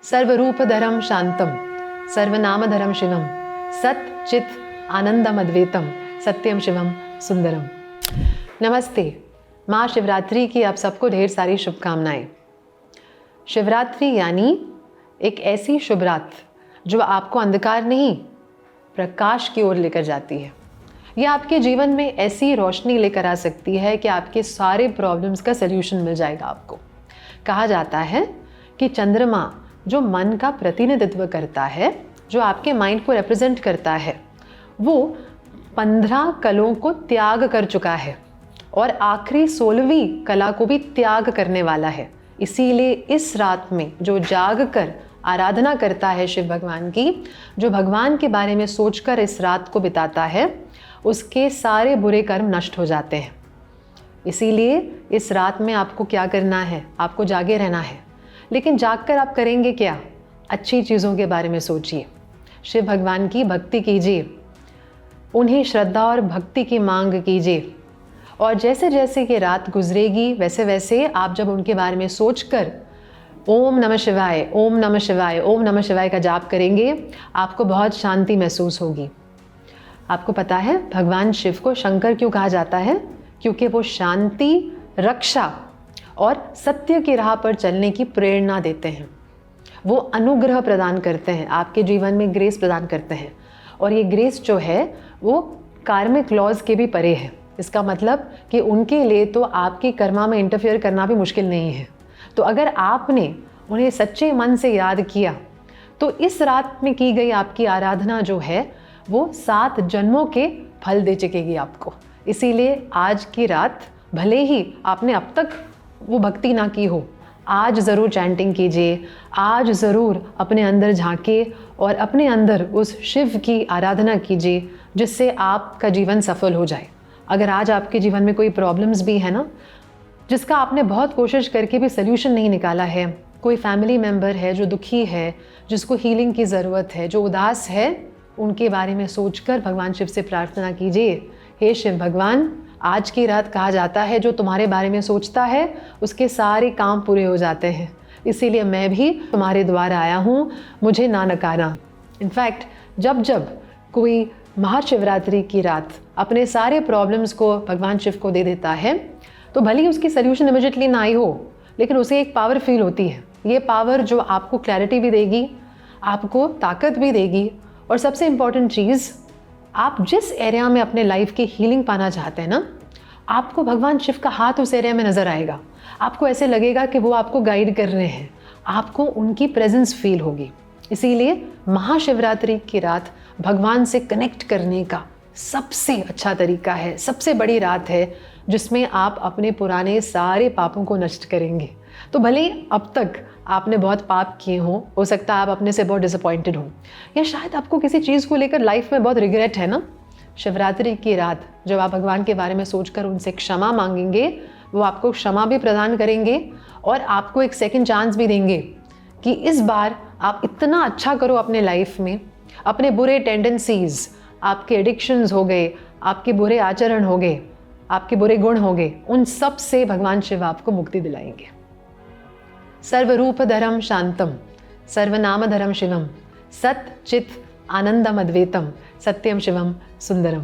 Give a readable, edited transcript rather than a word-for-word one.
सर्वरूपधरं शांतं सर्वनामधरं शिवं सत चित आनंदम अद्वैतम सत्यम शिवम सुंदरम। नमस्ते। माँ शिवरात्रि की आप सबको ढेर सारी शुभकामनाएं। शिवरात्रि यानी एक ऐसी शुभ रात जो आपको अंधकार नहीं प्रकाश की ओर लेकर जाती है। यह आपके जीवन में ऐसी रोशनी लेकर आ सकती है कि आपके सारे प्रॉब्लम्स का सल्यूशन मिल जाएगा आपको। कहा जाता है कि चंद्रमा जो मन का प्रतिनिधित्व करता है, जो आपके माइंड को रिप्रेजेंट करता है, वो 15 कलों को त्याग कर चुका है और आखिरी 16वीं कला को भी त्याग करने वाला है। इसीलिए इस रात में जो जाग कर आराधना करता है शिव भगवान की, जो भगवान के बारे में सोचकर इस रात को बिताता है, उसके सारे बुरे कर्म नष्ट हो जाते हैं। इसीलिए इस रात में आपको क्या करना है? आपको जागे रहना है। लेकिन जागकर आप करेंगे क्या? अच्छी चीज़ों के बारे में सोचिए, शिव भगवान की भक्ति कीजिए, उन्हें श्रद्धा और भक्ति की मांग कीजिए। और जैसे जैसे ये रात गुजरेगी वैसे वैसे आप जब उनके बारे में सोचकर ओम नमः शिवाय, ओम नमः शिवाय, ओम नमः शिवाय का जाप करेंगे, आपको बहुत शांति महसूस होगी। आपको पता है भगवान शिव को शंकर क्यों कहा जाता है? क्योंकि वो शांति, रक्षा और सत्य की राह पर चलने की प्रेरणा देते हैं। वो अनुग्रह प्रदान करते हैं, आपके जीवन में ग्रेस प्रदान करते हैं। और ये ग्रेस जो है वो कार्मिक लॉज के भी परे है। इसका मतलब कि उनके लिए तो आपकी कर्मा में इंटरफेयर करना भी मुश्किल नहीं है। तो अगर आपने उन्हें सच्चे मन से याद किया तो इस रात में की गई आपकी आराधना जो है वो 7 जन्मों के फल दे चुकेगी आपको। इसीलिए आज की रात भले ही आपने अब तक वो भक्ति ना की हो, आज ज़रूर चैंटिंग कीजिए, आज ज़रूर अपने अंदर झांके और अपने अंदर उस शिव की आराधना कीजिए जिससे आपका जीवन सफल हो जाए। अगर आज आपके जीवन में कोई प्रॉब्लम्स भी है ना, जिसका आपने बहुत कोशिश करके भी सल्यूशन नहीं निकाला है, कोई फैमिली मेम्बर है जो दुखी है, जिसको हीलिंग की ज़रूरत है, जो उदास है, उनके बारे में सोचकर भगवान शिव से प्रार्थना कीजिए, हे शिव भगवान, आज की रात कहा जाता है जो तुम्हारे बारे में सोचता है उसके सारे काम पूरे हो जाते हैं। इसीलिए मैं भी तुम्हारे द्वारा आया हूँ, मुझे ना नकारना। इनफैक्ट जब जब कोई महाशिवरात्रि की रात अपने सारे प्रॉब्लम्स को भगवान शिव को दे देता है तो भले ही उसकी सल्यूशन इमीडिएटली ना आई हो, लेकिन उसे एक पावर फील होती है। ये पावर जो आपको क्लैरिटी भी देगी, आपको ताकत भी देगी, और सबसे इम्पॉर्टेंट चीज़, आप जिस एरिया में अपने लाइफ की हीलिंग पाना चाहते हैं ना, आपको भगवान शिव का हाथ उस एरिया में नज़र आएगा। आपको ऐसे लगेगा कि वो आपको गाइड कर रहे हैं, आपको उनकी प्रेजेंस फील होगी। इसीलिए महाशिवरात्रि की रात भगवान से कनेक्ट करने का सबसे अच्छा तरीका है, सबसे बड़ी रात है जिसमें आप अपने पुराने सारे पापों को नष्ट करेंगे। तो भले अब तक आपने बहुत पाप किए हों, हो सकता है आप अपने से बहुत डिसअपॉइंटेड हों, या शायद आपको किसी चीज़ को लेकर लाइफ में बहुत रिग्रेट है ना। शिवरात्रि की रात जब आप भगवान के बारे में सोचकर उनसे क्षमा मांगेंगे, वो आपको क्षमा भी प्रदान करेंगे और आपको एक सेकंड चांस भी देंगे कि इस बार आप इतना अच्छा करो अपने लाइफ में, अपने बुरे टेंडेंसीज, आपके एडिक्शंस हो गए, आपके बुरे आचरण हो गए, आपके बुरे गुण हो गए, उन सब से भगवान शिव आपको मुक्ति दिलाएंगे। सर्वरूपधरं शांतं सर्वनामधरं शिवं सत चित आनंदम अद्वैतम सत्यम शिवम सुंदरम।